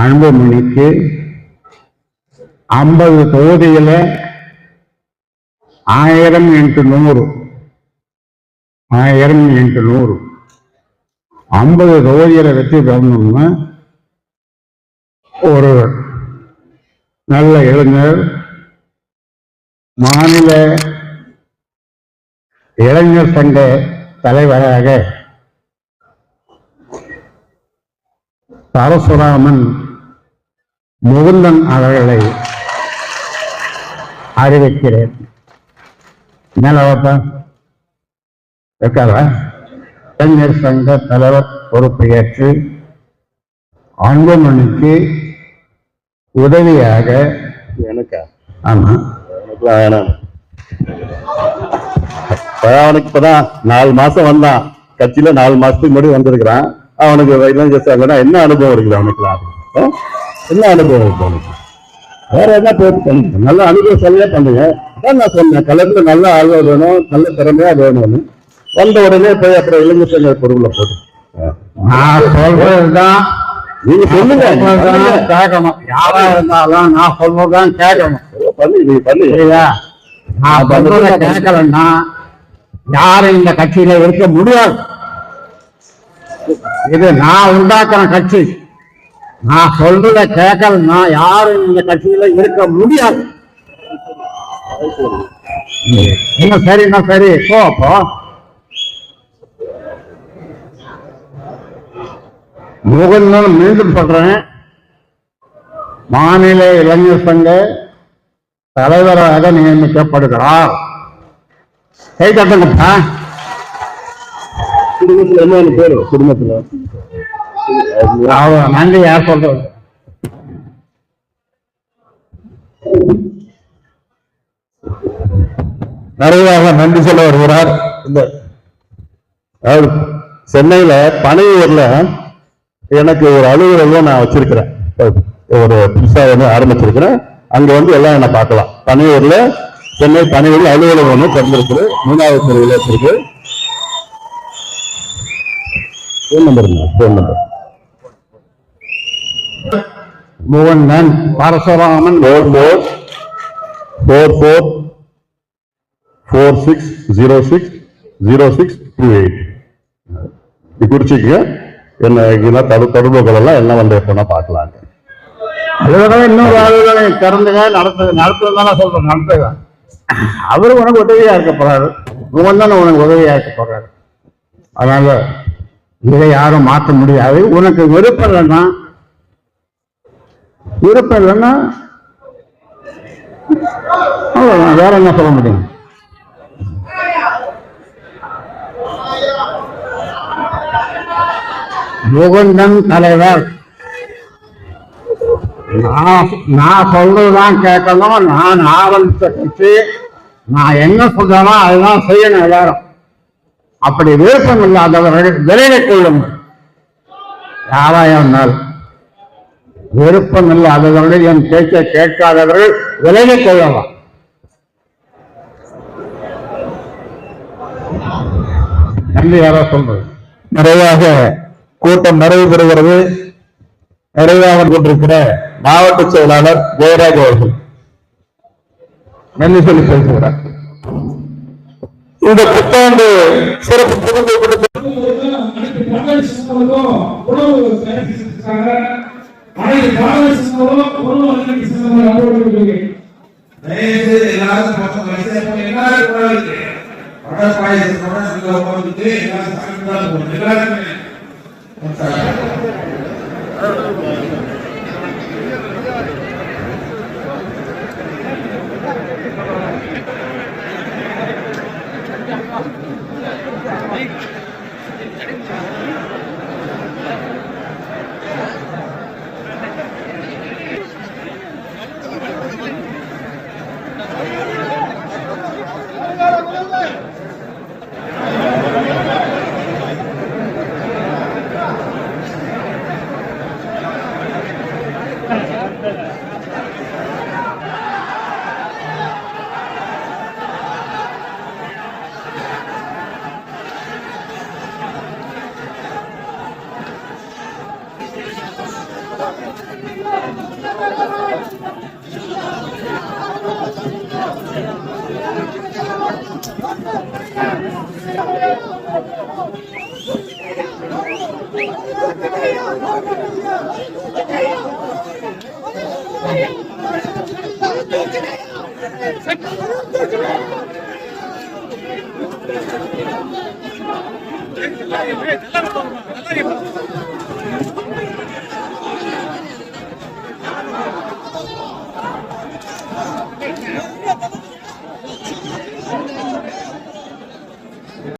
அன்புமணிக்கு 50 தொகுதியில 1000 × 100 50 தொகுதியில வெற்றி பெறணும்னா ஒரு நல்ல இளைஞர் மாநில இளைஞர் சங்க தலைவராக பரசுராமன் முகுந்தன் அவர்களை அறிவிக்கிறேன். இளைஞர் சங்க தலைவர் பொறுப்பு ஏற்று அன்புமணிக்கு உதவியாக அவனுக்கு இப்பதான் 4 மாசம் வந்தான், கட்சியில 4 மாசத்துக்கு முன்னாடி வந்திருக்கிறான். அவனுக்கு என்ன அனுபவம் இருக்குது? அவனுக்கு என்ன அனுபவம் இருக்கு? அவனுக்கு வேற என்ன பண்ணுங்க, நல்ல அனுபவம் சரியா பண்ணுங்க. நான் சொன்னேன், கலந்து நல்ல ஆழ்வா வேணும், நல்ல திறமையா வேணும்னு. வந்த உடனே போய் அப்புறம் இளைஞர் சங்க பொருளை போட்டு நான் சொல்றதுதான் நீங்க சொல்லுங்க, கேட்கணும். யாரா இருந்தாலும் நான் சொல்றதுதான் கேட்கணும். நான் சொல்றத கேட்கலன்னா யாரும் இந்த கட்சியில இருக்க முடியாது. இது நான் உண்டாக்குற கட்சி. நான் சொல்றத கேட்கலன்னா யாரும் இந்த கட்சியில இருக்க முடியாது. இன்னும் சரி போ. அப்போ முகுந்தன் மீண்டும் சொல்றேன், மாநில இளைஞர் சங்க தலைவராக நியமிக்கப்படுகிறார். கை தட்டுங்கப்பா. குடும்பத்துல என்ன பேரு? குடும்பத்துல நன்றி யார் சொல்றது? நிறைவாக நன்றி சொல்ல வருகிறார். இந்த சென்னையில பனையூர்ல எனக்கு ஒரு அலுவலகம் நான் வச்சிருக்கிறேன். ஒரு புதுசா ஆரம்பிச்சிருக்கிறேன். அங்க எல்லாம் என்ன பார்க்கலாம். பனையூர்ல சென்னை பனையூர்ல அலுவலகம் ஒன்று திறந்திருக்கு. 3வது தெருவில் வச்சிருக்கு. Phone number Mukundan Parasuraman 4446060628 குறிச்சிக்க. என்ன தொடர்புகள் எல்லாம் என்ன எப்போனா பார்க்கலாம். அலுவலகம் இன்னொரு அலுவலகம் திறந்துங்க, நடத்துதானே சொல்றேன், நடத்துங்க. அவரு உனக்கு உதவியா இருக்க போறாரு, முகுந்தன் உனக்கு உதவியா இருக்க போறாரு. அதனால இதை யாரும் மாற்ற முடியாது. உனக்கு விருப்பம் இல்லைன்னா வேற என்ன சொல்ல முடியும்? முகுந்தன் தலைவர். நான் சொல்றதுதான் கேட்கணும். நான் ஆரம்பிச்ச கட்சி, நான் என்ன சொல்றேனோ அதுதான் செய்யணும் எல்லாரும். அப்படி விருப்பம் இல்லாதவர்கள் விலகிக் கொள்ளுங்கள். யாராயிருந்தால் விருப்பம் இல்லாதவர்கள், என் பேச்சை கேட்காதவர்கள் விலகிக் கொள்ளலாம். நன்றி. யாரோ சொல்றது. நிறைவாக கூட்டம் நிறைவு பெறுகிறது. நிறைவாக கொண்டிருக்கிற மாவட்ட செயலாளர் ஜெயராஜ் அவர்கள் நன்றி சொல்லி பேசுகிறார். இந்த புத்தாண்டு சிறப்பு புதுமை நல்லா